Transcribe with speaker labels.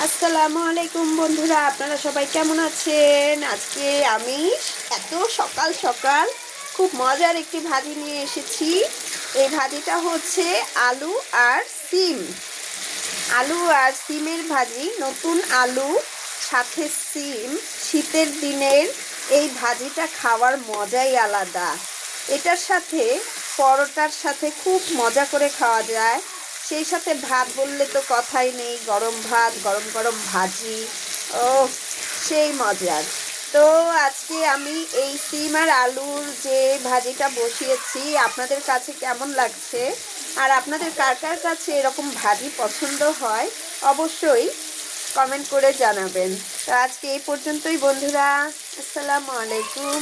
Speaker 1: আসসালামু আলাইকুম বন্ধুরা, আপনারা সবাই কেমন আছেন? আজকে আমি এত সকাল সকাল খুব মজার একটি ভাজি নিয়ে এসেছি। এই ভাজিটা হচ্ছে আলু আর সিম। আলু আর সিমের ভাজি, নতুন আলু সাথে সিম। শীতের দিনের এই ভাজিটা খাওয়ার মজাই আলাদা। এটার সাথে পরোটার সাথে খুব মজা করে খাওয়া যায়। সেই সাথে ভাত বললে তো কথাই নেই, গরম ভাত, গরম গরম ভাজি, ও সেই মজার। তো আজকে আমি এই সিম আর আলুর যে ভাজিটা বসিয়েছি, আপনাদের কাছে কেমন লাগছে আর আপনাদের কার কার কাছে এরকম ভাজি পছন্দ হয় অবশ্যই কমেন্ট করে জানাবেন। তো আজকে এই পর্যন্তই বন্ধুরা, আসসালামু আলাইকুম।